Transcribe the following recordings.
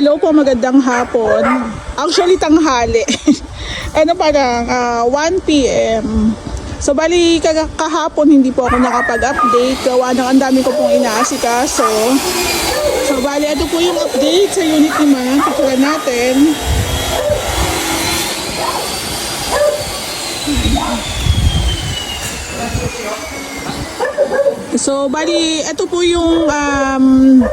Hello po, magandang hapon. Actually, tanghali. Ano parang 1 p.m. So, bali, kahapon hindi po ako nakapag-update. Gawa ng ang dami ko pong inaasikaso. So, bali, ito po yung update sa unit ni Ma'am. Picturean natin. So, bali, ito po yung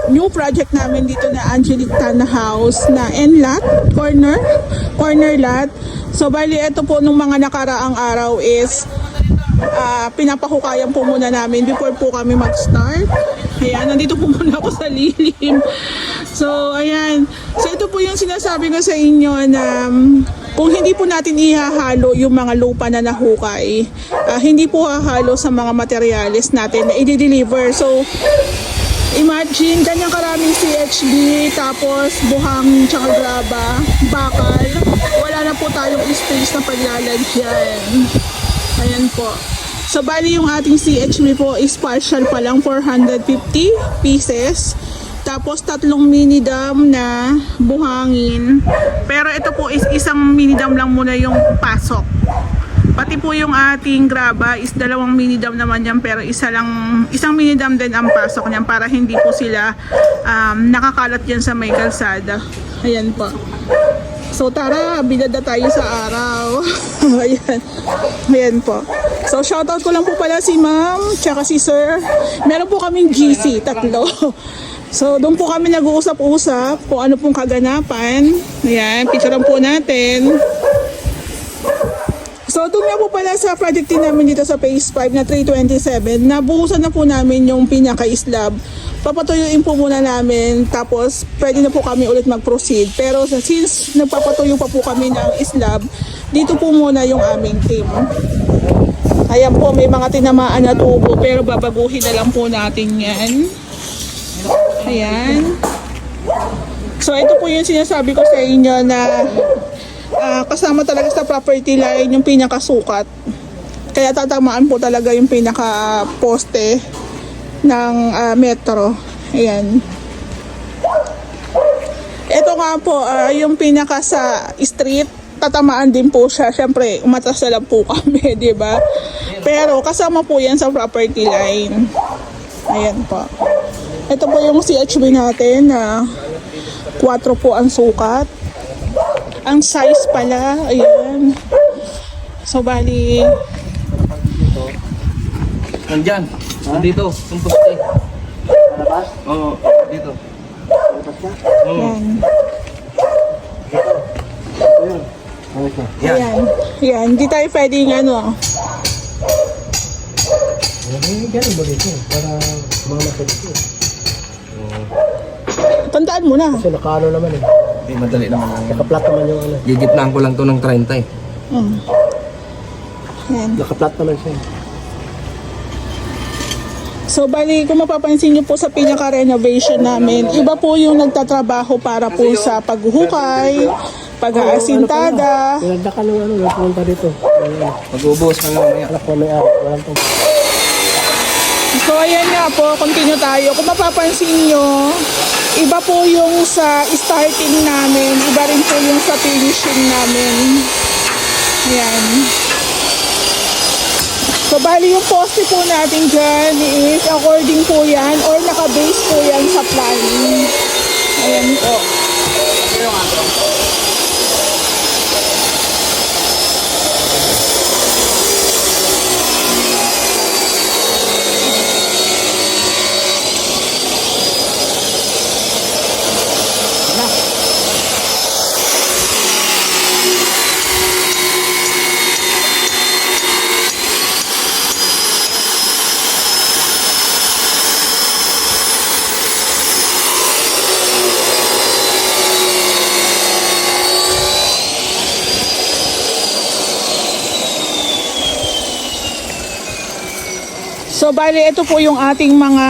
new project namin dito na Angelique Tana House na N-lot, corner lot. So, bali, ito po nung mga nakaraang araw is pinapahukayan po muna namin before po kami mag-start. Ayan, nandito po muna ako sa lilim. So, ayan. So, ito po yung sinasabi ko sa inyo na kung hindi po natin ihahalo yung mga lupa na nahukay, hindi po hahalo sa mga materyales natin na i-deliver. So, imagine, ganyan karaming CHB, tapos buhang tsaka graba, bakal. Wala na po tayong space na paglalagyan. Ayan po. So, bali yung ating CHB po is partial pa lang, 450 pieces. Tapos, 3 mini dam na buhangin. Pero ito po is isang mini dam lang muna yung pasok. Pati po yung ating graba is 2 mini dam naman yan, pero isang mini dam din ang pasok niyan para hindi po sila nakakalat yan sa may kalsada. Ayan po. So tara, bilada tayo sa araw. Ayan. Ayan po. So shoutout ko lang po pala si Ma'am tsaka si Sir. Meron po kaming GC, 3. So doon po kami nag-uusap-usap kung ano pong kaganapan. Ayan, picturean po natin. So doon nga po pala sa project din namin dito sa phase 5 na 327, nabuhusan na po namin yung pinaka-slab. Papatuyuin po muna namin, tapos pwede na po kami ulit mag-proceed. Pero since nagpapatuyo pa po kami ng slab, dito po muna yung aming team. Ayan po, may mga tinamaan na tubo, pero babaguhin na lang po natin yan. Ayan. So ito po yung sinasabi ko sa inyo na kasama talaga sa property line yung pinakasukat. Kaya tatamaan po talaga yung pinaka-poste ng metro. Ayan. Ito nga po, yung pinaka sa street, tatamaan din po siya. Siyempre, umatas na lang po kami, di ba? Pero kasama po yan sa property line. Ayan po. Ito po yung CHB natin na 4 po ang sukat. Ang size pala, ayan. So, bali... Nandyan. Dito. Yung poste. Labas? Oo. Dito. Labas na? Ayan. Ito yun. Labas na. Yan. Ayan. Ayan. Hindi tayo pwedeng ano. Ganun ba dito? Para mga masalito. Tandaan mo na. Kasi nakaano naman eh. Hindi, madali naman. Nakaplat naman yung ano. Gigitnaan ko lang to ng 30 eh. Ayan. Nakaplat naman siya eh. So, bali, kung mapapansin nyo po sa pinaka-renovation namin, iba po yung nagtatrabaho para po sa paghuhukay, pag-aasintada. Pinagda ka ng ano, napunta dito. Mag-uubos ka nga mamaya. Anak ko may ari. Walang pang... So, ayan nga po, continue tayo. Kung mapapansin nyo, iba po yung sa starting namin, iba rin po yung sa finishing namin. Ayan. So, bali yung poste po natin dyan is according po yan or naka-base po yan sa planning. Ayan po. So, bali, ito po yung ating mga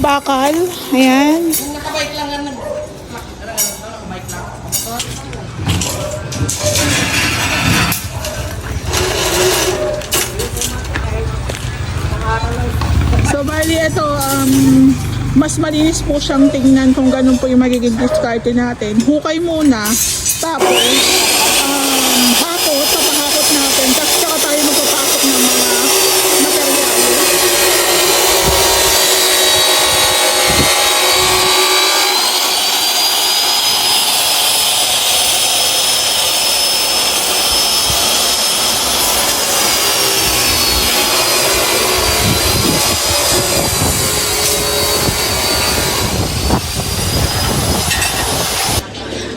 bakal. Ayan. So, bali, ito, mas malinis po siyang tingnan kung ganun po yung magiging discarte natin. Hukay muna, tapos hakot, papahakot natin, tapos saka tayo magpapakot ng mga materyales.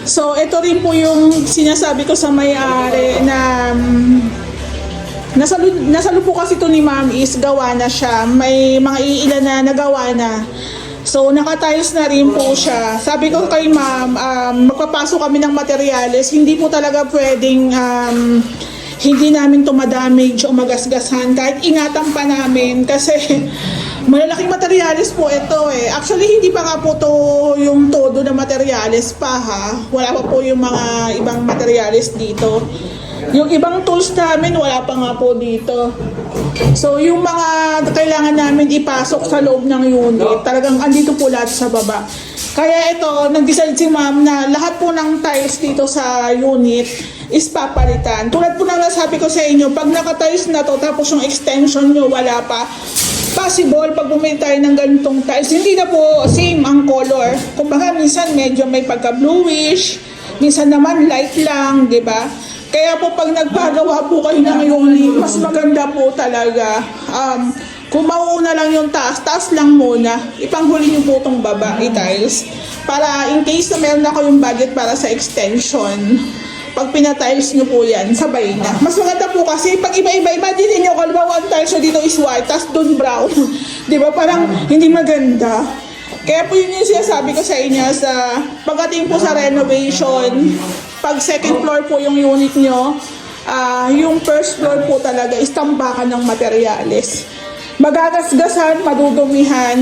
So, ito rin po yung sinasabi ko sa may-ari na nasalo po kasi ito ni ma'am is gawa na siya. May mga iilan na nagawa na. So, nakatiles na rin po siya. Sabi ko kay ma'am, magpapasok kami ng materyales. Hindi po talaga pwedeng hindi namin to madamage o magasgasan. Kahit ingatan pa namin kasi malalaking materyales po ito eh. Actually, hindi pa nga po to yung todo na materyales pa ha. Wala pa po yung mga ibang materyales dito. Yung ibang tools namin, wala pa nga po dito. So, yung mga kailangan namin ipasok sa loob ng unit, talagang andito po lahat sa baba. Kaya ito, nag-decide si ma'am na lahat po ng tiles dito sa unit is papalitan. Tulad po ng nasabi ko sa inyo, pag naka-tiles na to, tapos yung extension nyo wala pa, possible pag bumili tayo ng ganitong tiles, hindi na po same ang color. Kumbaga minsan medyo may pagka-bluish, minsan naman light lang, di ba? Kaya po pag nagpagawa po kayo ng unit, mas maganda po talaga. Kung mauuna lang yung taas, taas lang muna. Ipanghuli nyo po itong baba, i-tiles. Para in case na meron na kayong budget para sa extension, pag pinatiles nyo po yan, sabay na. Mas maganda po kasi pag iba-iba, imagine nyo, kalbawa ang tiles nyo dito is white, tas dun brown. Di ba? Parang hindi maganda. Kaya po yun yung sinasabi ko sa inyo sa pagdating po sa renovation, pag second floor po yung unit nyo, yung first floor po talaga is tambakan ng materyales. Magagasgasan, madudumihan,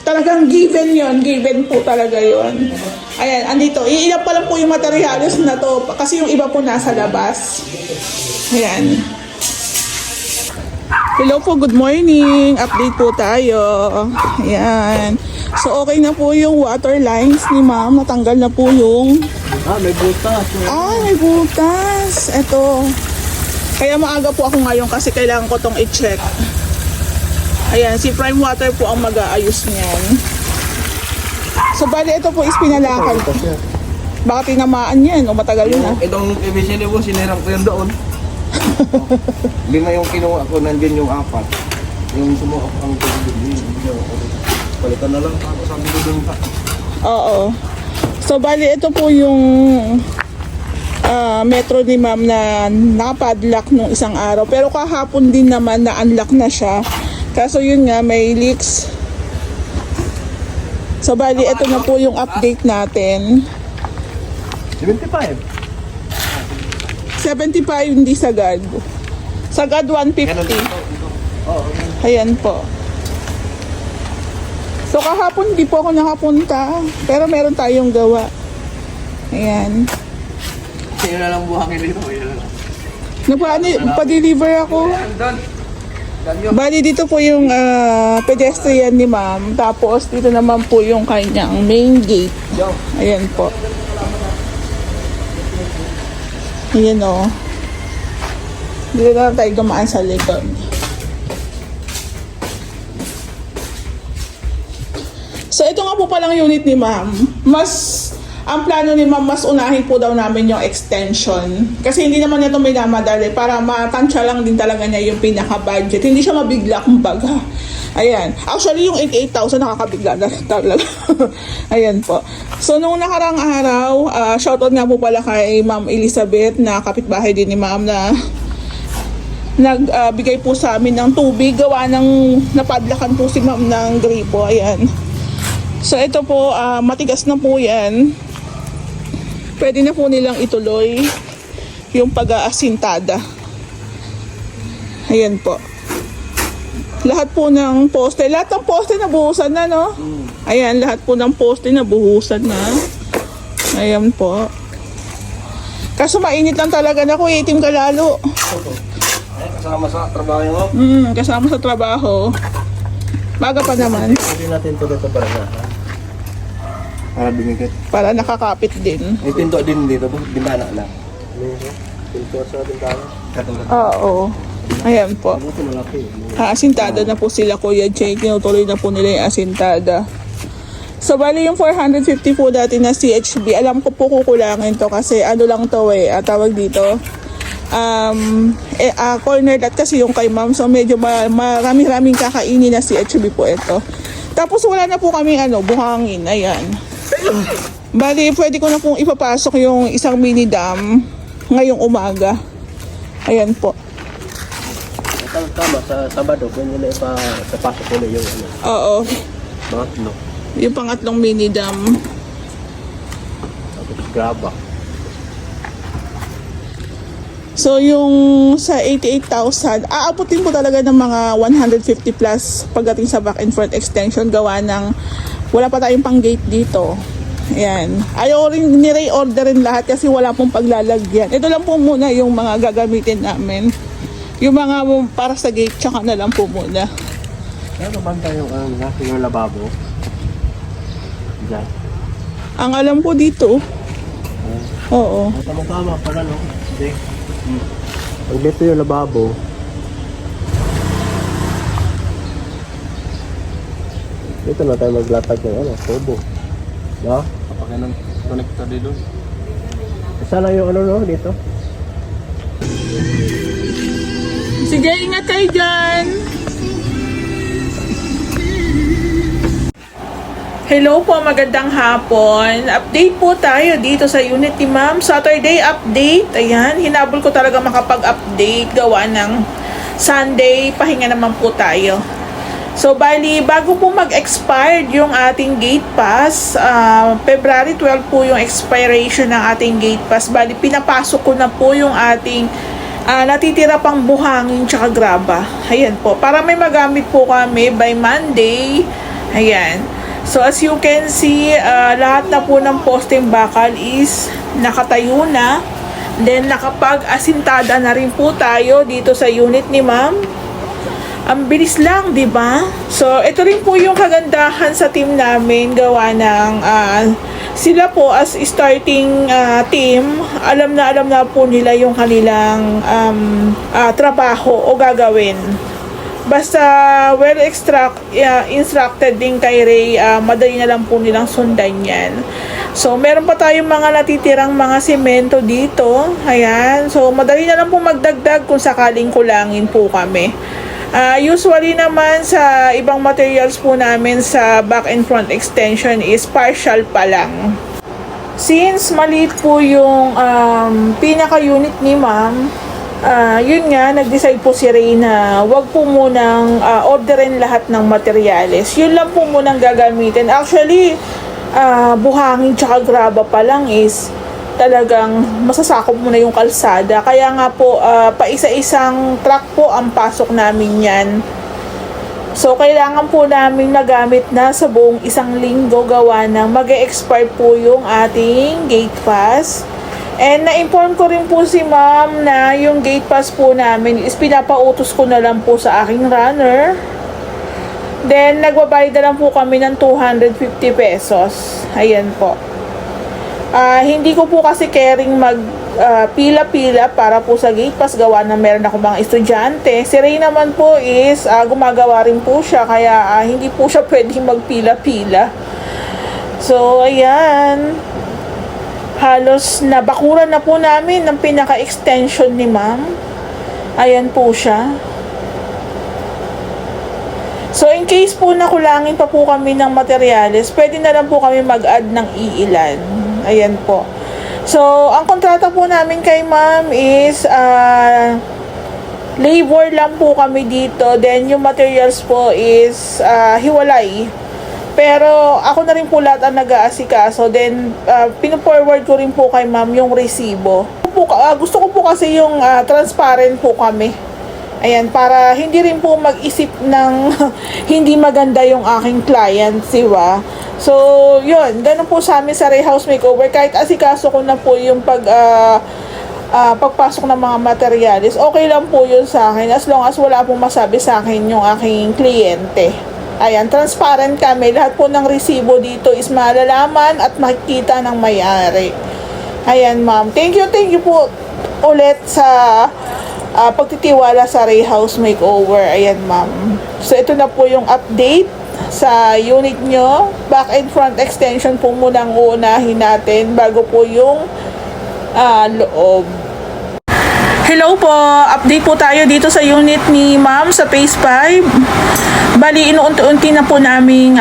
talagang given yon, given po talaga yon. Ayan, andito, iilan pa lang po yung materyales na to kasi yung iba po nasa labas. Ayan. Hello po, good morning. Update po tayo. Ayan. So, okay na po yung water lines ni ma'am. Natanggal na po yung... May butas. may butas. Ito. Kaya maaga po ako ngayon kasi kailangan ko tong i-check. Ayan, si Prime Water po ang mag-aayos niyan. So, bali ito po is pinalakal. Baka tinamaan yan o matagal na. Itong PVC niyo po, sinirang ko yun doon. 5 yung kinuha ko, nandyan yung 4. Yung sumuha ang palitan na lang ako sa doon pa. Oo. So, bali ito po yung metro ni ma'am na napadlock nung isang araw. Pero kahapon din naman na-unlock na siya. Kaso yun nga, may leaks. So, bali ito na po yung update natin. 75. 75 hindi sagad. Sagad 150. Ayan po. So kahapon hindi po ako nakapunta. Pero meron tayong gawa. Ayan. Sino na lang buhangin dito? Yun na lang. Pa-deliver ako. Bali dito po yung pedestrian ni ma'am. Tapos dito naman po yung kanyang main gate. Ayan po. Ayan o. Dito na tayo gumaan sa likod. So ito nga po palang unit ni ma'am. Ang plano ni ma'am, mas unahin po daw namin yung extension. Kasi hindi naman ito may namadali. Para matansya lang din talaga niya yung pinaka-budget. Hindi siya mabigla kumbaga. Ayan. Actually, yung 88,000 nakakabigla na talaga. Ayan po. So, nung nakarang araw, shoutout nga po pala kay Ma'am Elizabeth na kapitbahay din ni ma'am na nagbigay po sa amin ng tubig. Gawa ng napadlakan po si ma'am ng gripo. Ayan. So, ito po, matigas na po yan. Pwede na po nilang ituloy yung pag-aasintada. Ayan po. Lahat po ng poste. Lahat ng poste nabuhusan na, no? Ayan, lahat po ng poste nabuhusan na. Ayan po. Kaso mainit lang talaga na ko, itim ka lalo. Kasama sa trabaho mo? Kasama sa trabaho. Maga pa naman. Hindi natin ito dito para na. Para dumikit. para nakakapit din. May pinto din dito, bintana lang. Pinto sa bintana. Katulad. Oo. Ayan po. Ano ito malaki? Asintada na po sila Kuya Jay. Tinutuloy na po nila yung asintada. So, bali yung 450 po dati na CHB. Alam ko po kukulangin to kasi ano lang to tawag dito. Corner lot kasi yung kay ma'am. So, medyo marami-raming kakainin na CHB po ito. Tapos, wala na po kami buhangin. Ayan. Bali, pwede ko na pong ipapasok yung isang mini dam ngayong umaga. Ayan po. Tama, sa Sabado, pwede nila ipapasok ko na yung Oo. mga tino. Yung pangatlong mini dam. Tapos graba. So, yung sa 88,000, aabutin po talaga ng mga 150 plus pagdating sa back and front extension gawa ng wala pa tayong pang gate dito. Ayan. Ayaw rin ni-reorder rin lahat kasi wala pong paglalagyan. Ito lang po muna yung mga gagamitin namin. Yung mga para sa gate, tsaka na lang po muna. Ano ba tayo yung lababo? Diyan. Ang alam ko dito, oo. Tama-tama pala, no? Hindi. Pag dito yung lababo, dito na tayo maglatag ng tubo. No? Kapag ganun, connector dito. Sana yung no, dito. Sige, ingat kayo dyan! Hello po, magandang hapon. Update po tayo dito sa unit ni Ma'am. Saturday update. Ayan, hinabol ko talaga makapag-update. Gawa ng Sunday, pahinga naman po tayo. So, bali, bago po mag-expired yung ating gate pass, February 12 po yung expiration ng ating gate pass. Bali, pinapasok ko na po yung ating natitira pang buhangin tsaka graba. Ayan po. Para may magamit po kami by Monday. Ayan. So, as you can see, lahat na po ng posting bakal is nakatayo na. Then, nakapag-asintada na rin po tayo dito sa unit ni Ma'am. Ang bilis lang, di ba? So, ito rin po yung kagandahan sa team namin. Gawa ng, sila po as starting team, alam na po nila yung kanilang trabaho o gagawin. Basta well instructed din kay Ray, madali na lang po nilang sundan yan. So, meron pa tayong mga natitirang mga semento dito. Ayan. So, madali na lang po magdagdag kung sakaling kulangin po kami. Usually naman sa ibang materials po namin sa back and front extension is partial pa lang. Since maliit po yung pinaka-unit ni Ma'am, yun nga, nag-decide po si Ray na wag po munang orderin lahat ng materyales. Yun lang po munang gagamitin. Actually, buhangin tsaka graba pa lang is talagang masasakop mo na yung kalsada. Kaya nga po, pa-isa-isang truck po ang pasok namin yan. So, kailangan po namin nagamit na sa buong isang linggo gawa ng mag-e-expire po yung ating gate pass. And na-inform ko rin po si Ma'am na yung gate pass po namin is pinapautos ko na lang po sa aking runner. Then, nagbabayad na lang po kami ng 250 pesos. Ayan po. Hindi ko po kasi caring pila-pila para po sa gate pass gawa na meron ako mga estudyante. Si Ray naman po is gumagawa rin po siya kaya hindi po siya pwedeng magpila-pila. So, ayan. Halos nabakuran na po namin ng pinaka-extension ni Ma'am. Ayan po siya. So, in case po na kulangin pa po kami ng materyales, pwede na lang po kami mag-add ng iilan. Ayan po. So, ang kontrata po namin kay Ma'am is labor lang po kami dito. Then, yung materials po is hiwalay. Pero ako na rin po lahat ang nag-aasikaso. Then, pinu-forward ko rin po kay Ma'am yung resibo. Gusto ko po kasi yung transparent po kami. Ayan, para hindi rin po mag-isip ng hindi maganda yung aking client, diba? So, yun. Ganun po sa amin sa Ray House Makeover. Kahit asikaso ko na po yung pagpasok ng mga materials, okay lang po yun sa akin. As long as wala pong masabi sa akin yung aking kliyente. Ayan, transparent kami. Lahat po ng resibo dito is malalaman at makikita ng may-ari. Ayan, ma'am. Thank you po ulit sa pagtitiwala sa Ray House Makeover. Ayan, ma'am. So, ito na po yung update sa unit nyo. Back and front extension po muna ang uunahin natin bago po yung loob. Hello po, update po tayo dito sa unit ni ma'am sa phase 5. Bali, inuunti-unti na po naming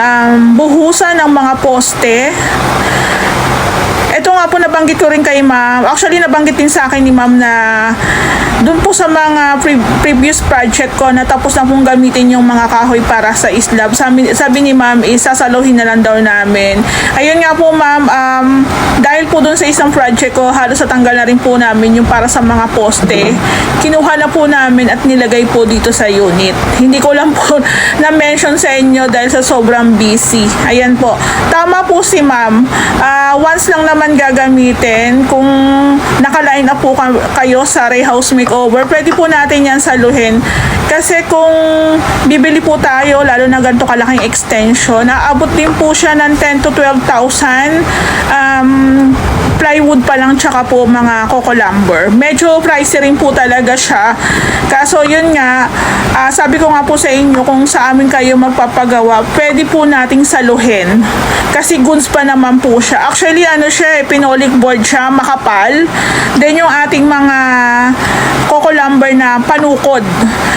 buhusan ng mga poste. Ito nga po nabanggit ko rin kay ma'am. Actually, nabanggit din sa akin ni ma'am na doon po sa mga previous project ko na tapos na pong gamitin yung mga kahoy para sa islab. Sabi ni ma'am, isasaluhin na lang daw namin. Ayun nga po ma'am, dahil po doon sa isang project ko, halos natanggal na rin po namin yung para sa mga poste. Kinuha na po namin at nilagay po dito sa unit. Hindi ko lang po na-mention sa inyo dahil sa sobrang busy. Ayan po. Tama po si ma'am. Once lang naman gagamitin, kung naka-line up po kayo sa Ray House Makeover, pwede po natin yan saluhin. Kasi kung bibili po tayo, lalo na ganito kalaking extension, naabot din po siya ng 10 to 12,000 plywood pa lang, tsaka po mga coco lumber. Medyo pricey rin po talaga siya. Kaso yun nga, sabi ko nga po sa inyo, kung sa amin kayo magpapagawa, pwede po nating saluhin. Kasi goods pa naman po siya. Actually, ano siya, pinolik board siya, makapal. Then yung ating mga coco lumber na panukod.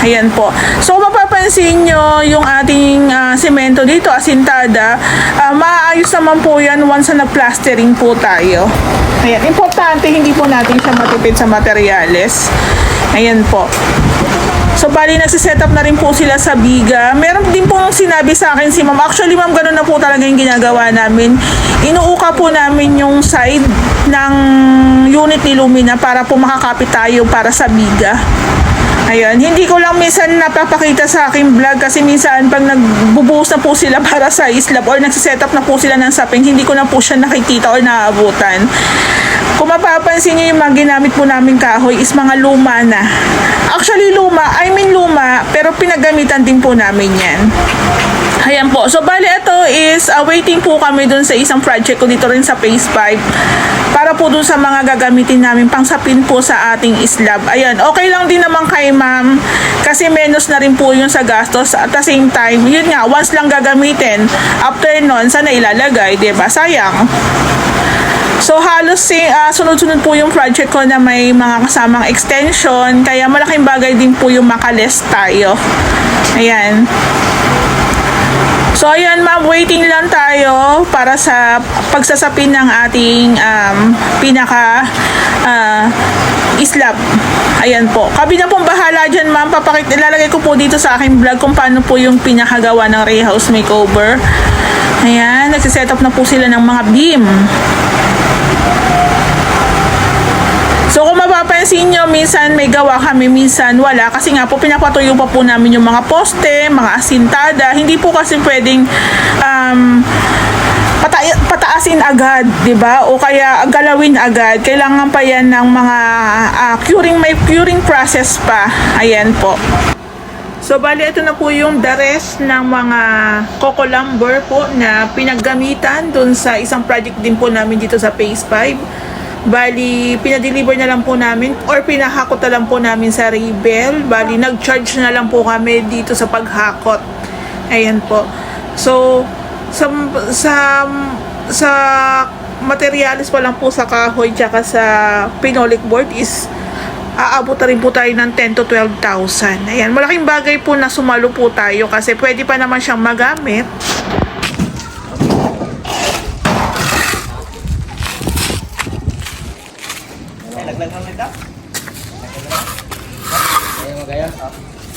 Ayan po. So, mapapansin nyo yung ating semento dito, asintada. Maayos naman po yan once na plastering po tayo. Ayan. Importante, hindi po natin siya matipid sa materyales. Ayan po. So, bali, nagsiset up na rin po sila sa biga. Meron din po sinabi sa akin si ma'am. Actually, ma'am, ganun na po talaga yung ginagawa namin. Inuuka po namin yung side ng unit ni Lumina para po makakapit tayo para sa biga. Ayan, hindi ko lang minsan napapakita sa aking vlog kasi minsan pag nagbubuhos na po sila para sa islab or nagsiset up na po sila ng saping, hindi ko na po siya nakikita or naaabutan. Kung mapapansin nyo yung mga ginamit po namin kahoy is mga luma na. Actually luma, pero pinagamitan din po namin yan. Ayan po. So, bali, ito is waiting po kami dun sa isang project ko dito rin sa phase 5 para po dun sa mga gagamitin namin pangsapin po sa ating islab. Ayan, okay lang din naman kay ma'am kasi menos na rin po yun sa gastos. At the same time, yun nga, once lang gagamitin, after nun, sana ilalagay, diba? Sayang. So, halos sunod-sunod po yung project ko na may mga kasamang extension. Kaya malaking bagay din po yung makaless tayo. Ayan. So, ayan ma'am, waiting lang tayo para sa pagsasapin ng ating pinaka islab. Ayan po. Kami na pong bahala dyan ma'am. Ilalagay ko po dito sa aking vlog kung paano po yung pinakagawa ng Ray House Makeover. Ayan, nagsiset up na po sila ng mga beam. So, kung mapapansin nyo, minsan may gawa kami, minsan wala. Kasi nga po, pinapatuyo pa po namin yung mga poste, mga asintada. Hindi po kasi pwedeng pataasin agad, di ba? O kaya galawin agad. Kailangan pa yan ng mga may curing process pa. Ayan po. So, bali, ito na po yung the rest ng mga coco lumber po na pinaggamitan dun sa isang project din po namin dito sa phase 5. Bali, pinadeliver na lang po namin or pinahakot na lang po namin sa Raybel. Bali, nag-charge na lang po kami dito sa paghakot. Ayan po. So, sa materialis pa lang po sa kahoy tsaka sa pinolik board is aabot na rin po tayo ng 10 to 12,000. Ayan, malaking bagay po na sumalo po tayo kasi pwede pa naman siyang magamit.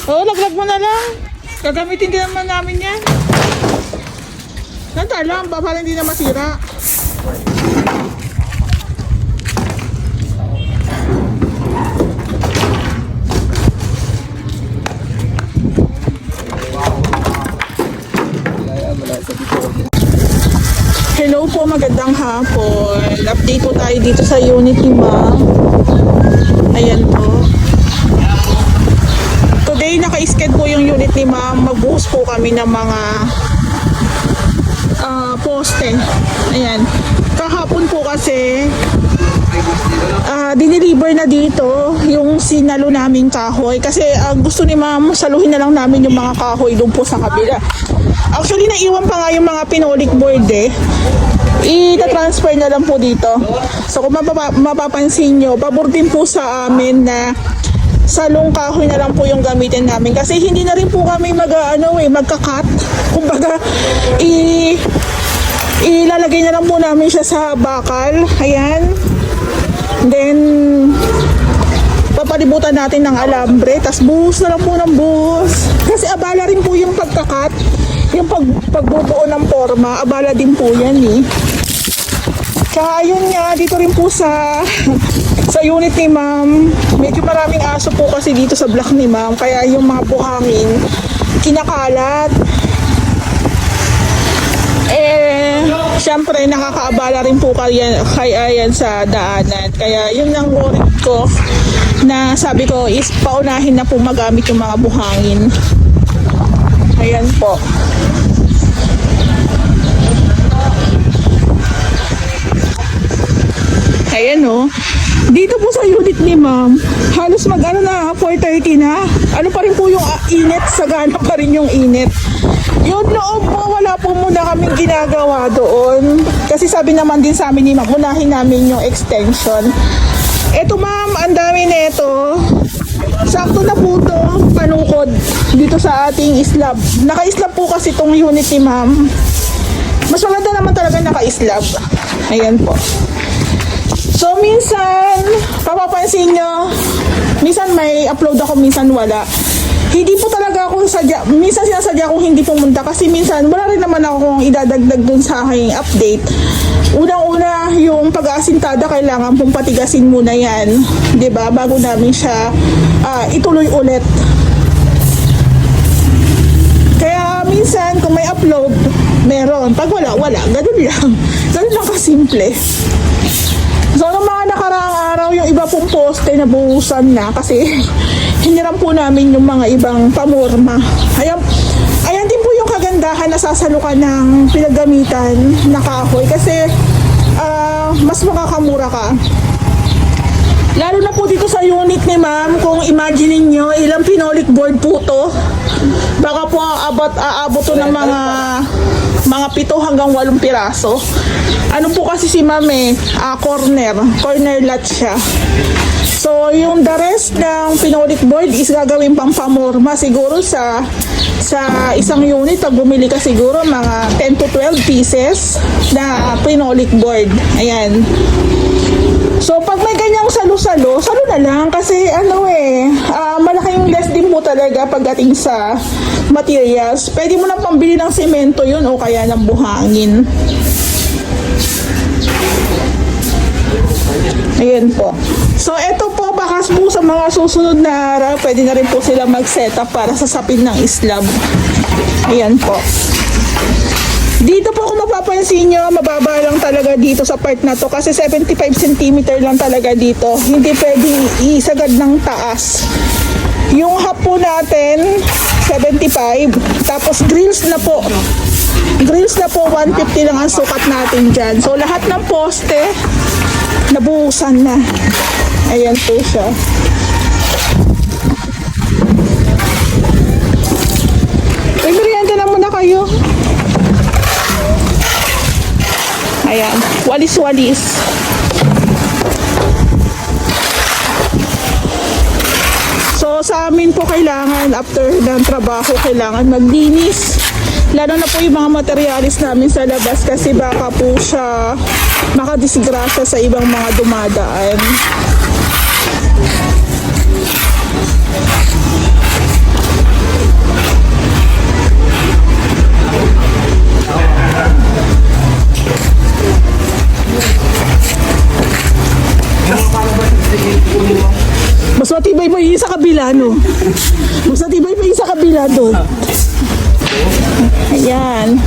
Oo, laglag mo na lang. Gagamitin din naman namin yan. Nanda lang, para hindi na masira. Hello po, magandang hapon. Update po tayo dito sa unit ni ma'am. Ayan po. Today, naka-sked po yung unit ni ma'am, magbuhos po kami ng mga poste. Ayan. Kahapon po kasi dineliver na dito yung sinalo naming kahoy kasi gusto ni ma'am saluhin na lang namin yung mga kahoy doon po sa kabila. Actually naiwan pa nga yung mga pinolik board i-transfer na lang po dito. So kung mapapansin nyo, pabor din po sa amin na salong kahoy na lang po yung gamitin namin kasi hindi na rin po kami magka-cut. Kumbaga ilalagay na lang po namin siya sa bakal. Ayan. Then papalibutan natin ng alambre, tas buhos na lang po ng buhos. Kasi abala rin po yung pagkakat, yung pagbubuo ng forma, abala din po yan Tsaka yun nga, dito rin po sa unit ni ma'am, medyo maraming aso po kasi dito sa block ni ma'am, kaya yung mga buhangin, kinakalat. Siyempre nakakaabala rin po kaya yan sa daanan. Kaya yun ang worry ko na sabi ko is paunahin na po magamit yung mga buhangin. Ayan po. Ayan dito po sa unit ni ma'am, halos 4:30 na. Ano pa rin po yung init, sagana pa rin yung init. Yung loob po, wala po muna kaming ginagawa doon. Kasi sabi naman din sa amin ni ma'am, unahin namin yung extension. Eto ma'am, ang dami nito. Sakto na po to, panukod dito sa ating slab. Naka-slab po kasi tong unit ni ma'am. Mas maganda naman talaga naka-slab. Ayan po. So minsan, papapansin nyo, minsan may upload ako, minsan wala. Hindi po talaga ako minsan sinasadya akong hindi pumunta kasi minsan wala rin naman akong idadagdag dun sa aking update. Unang-una, yung pag-aasintada kailangan pong patigasin muna yan, 'di ba? Bago namin siya ituloy ulit. Kaya minsan kung may upload, meron. Pag wala, ganun lang. Ganun lang kasimple. So, nung mga nakaraang araw, yung iba pong poste nabuhusan na kasi hiniram po namin yung mga ibang pamorma. Ayan din po yung kagandahan na sasalukan ng pinagamitan na kahoy kasi mas makakamura ka. Lalo na po dito sa unit ni ma'am, kung imagine nyo ilang pinolik board po to, baka po aabot to ng mga 7 hanggang 8 piraso. Ano po kasi si ma'am corner lot siya. So yung the rest ng pinolik board is gagawin pang pamorma siguro sa isang unit. Pag bumili ka siguro mga 10 to 12 pieces na pinolik board. Ayan. So pag may ganyang salo na lang kasi malaking less din po talaga pagdating sa materials. Pwede mo nang pambili ng semento yun o kaya ng buhangin. Ayan po. So eto po, bakas po sa mga susunod na araw, pwede na rin po sila mag-setup para sa sapin ng slab. Ayan po. Dito po kung mapapansin nyo, mababa lang talaga dito sa part na to kasi 75 cm lang talaga dito. Hindi pwedeng isagad ng taas. Yung hap po natin, 75. Tapos grills na po. Grills na po, 150 lang ang sukat natin dyan. So lahat ng poste, nabuhusan na. Ayan po siya. Merienda na muna kayo. Ayan, walis-walis. So sa amin po kailangan after ng trabaho kailangan maglinis. Lalo na po yung mga materialis namin sa labas kasi baka po siya makadisgrasya sa ibang mga dumadaan. Mas matibay pa yung sa kabila, no? Mas matibay pa yung sa kabila doon. Ayan.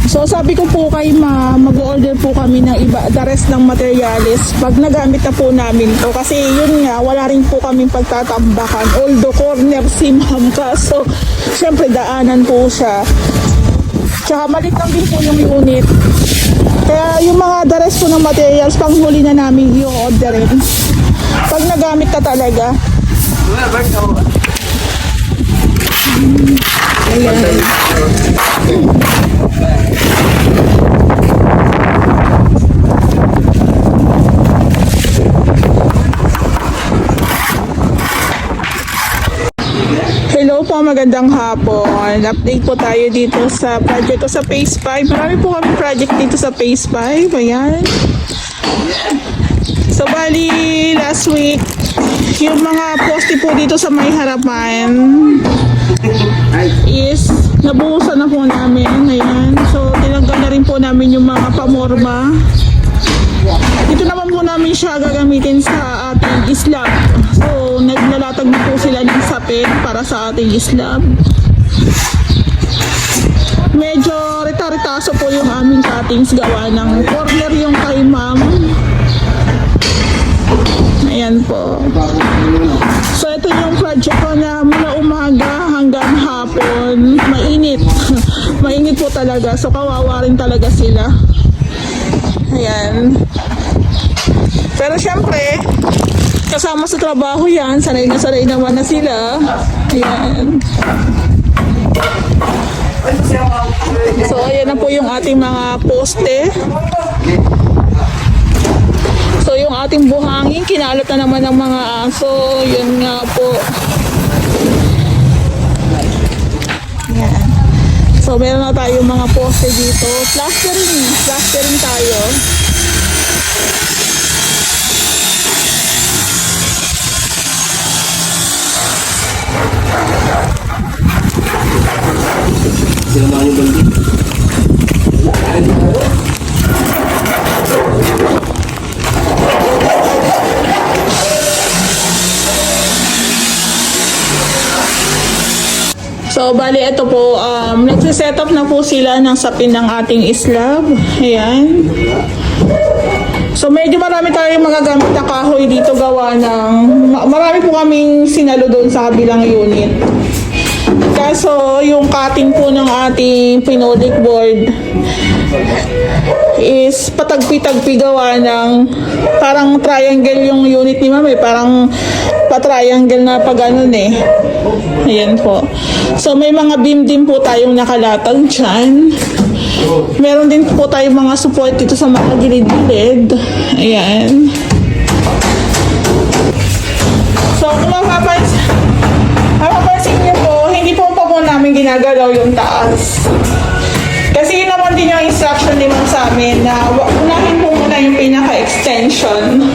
So sabi ko po kay mag-order po kami ng iba, the rest ng materials pag nagamit na po namin to. Kasi yun nga, wala rin po kaming pagtatambakan. Although corner si ma'am, kaso syempre daanan po siya. Tsaka malit lang din po yung unit. Kaya yung mga the rest po ng materials, pang huli na namin yung orderin. Pag nagamit na talaga. Ayan. Hello po, magandang hapon. Update po tayo dito sa project ko sa Phase 5. Marami po kami project dito sa Phase 5. Ayan. So, bali, last week, yung mga poste po dito sa may harapan is nabuhusan na po namin. Ayan. So, tinanggal na rin po namin yung mga pamorma. Ito naman po namin siya gagamitin sa ating slab. So, naglalatag na po sila ng sapin para sa ating slab. Medyo rita-ritaso po yung aming cuttings, gawa ng corner yung kay ma'am. Ayan po. So, ito yung project ko na mula umaga hanggang hapon. Mainit. Mainit po talaga. So, kawawa rin talaga sila. Ayan. Pero syempre, kasama sa trabaho yan. Sanay naman na sila. Ayan. So, ayan na po yung ating mga poste. So, yung ating buhangin, kinalot na naman ng mga aso. Yun nga po. Ayan. So, meron na tayong mga poste dito. Plastering tayo. Sinamahan yung baldi. So, bali, ito po, nagsiset up na po sila ng sapin ng ating slab. Ayan. So, medyo marami tayong magagamit na kahoy dito gawa ng, marami po kaming sinalo doon sa kabilang unit. Kaso, yung cutting po ng ating phenolic board is patagpi-tagpi gawa ng parang triangle yung unit ni ma'am eh. Parang pa-triangle na pag ganun eh. Ayan po. So, may mga beam din po tayong nakalatag dyan. Meron din po tayong mga support dito sa mga gilid-gilid. Ayan. So, kung mapapansin niyo po, hindi po namin ginagalaw yung taas. Kasi yun naman din yung instruction ni ma'am sa amin na unahin po muna yung pinaka-extension.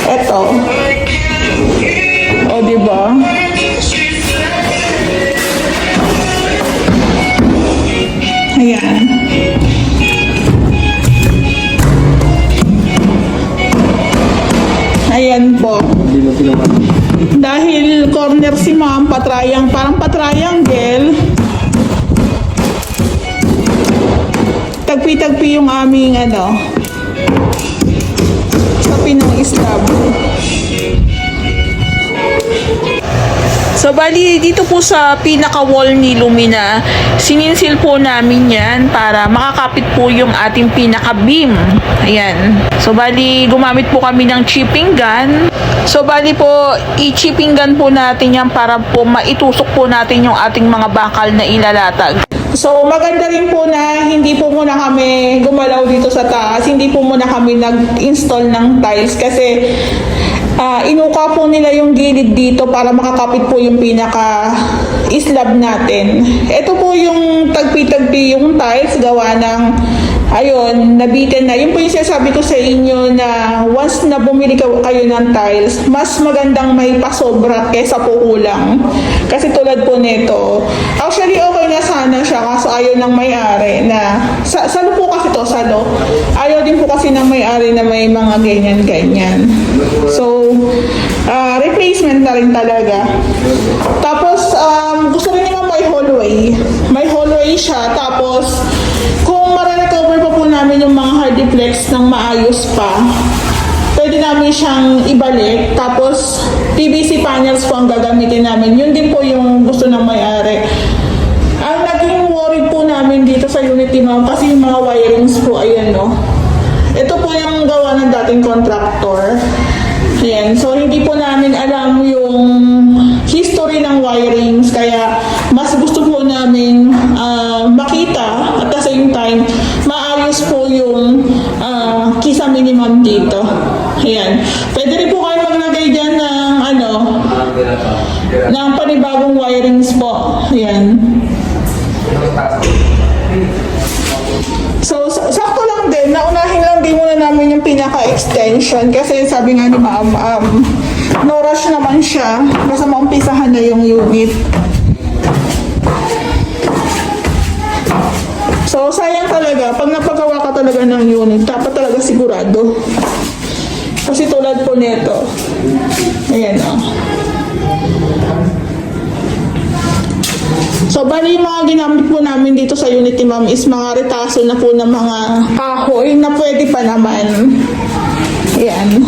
Eto. O, diba? Ayan. Ayan po. Dahil corner si ma'am, parang patriangle. Tagpi-tagpi yung aming sapi ng slab. So, bali, dito po sa pinaka-wall ni Lumina, sininsil po namin yan para makakapit po yung ating pinaka-beam. Ayan. So, bali, gumamit po kami ng chipping gun. So, bali po, i-chipping gun po natin yan para po maitusok po natin yung ating mga bakal na ilalatag. So, maganda rin po na hindi po muna kami gumalaw dito sa taas. Hindi po muna kami nag-install ng tiles kasi inuka po nila yung gilid dito para makakapit po yung pinaka-slab natin. Ito po yung tagpi-tagpi yung tiles gawa ng ayun, nabitin na. Yun po yung sinasabi ko sa inyo na once na bumili kayo ng tiles, mas magandang may pasobra kesa po kulang. Kasi tulad po nito, actually okay na sana siya kaso ayaw ng may-ari na, salo po kasi to, salo. Ayaw din po kasi ng may-ari na may mga ganyan-ganyan. So, replacement na rin talaga. Tapos, gusto rin naman may hallway. always siya. Tapos, kung mare-recover pa po namin yung mga hardiplex ng maayos pa, pwede namin siyang ibalik. Tapos, PVC panels po ang gagamitin namin. Yun din po yung gusto ng may-ari. Ang naging worry po namin dito sa Unity Ma'am, kasi yung mga wirings po, ayan no. Ito po yung gawa ng dating contractor. Ayan. So, hindi po namin alam yung history ng wirings. Kaya, mas gusto po namin makita at the same time, maayos po yung kisa minimum dito. Ayan. Pwede rin po kayo maglagay dyan ng ng panibagong wirings po. Ayan. So, sakto lang din. Naunahin lang din muna namin yung pinaka-extension. Kasi sabi nga ni Ma'am, no rush naman siya. Basta maumpisahan na yung unit. So, sayang talaga. Pag napagawa ka talaga ng unit, dapat talaga sigurado. Kasi tulad po nito. Ayan o. So, bali yung mga ginamit po namin dito sa Unity Ma'am is mga retaso na po ng mga kahoy na pwede pa naman. Ayan.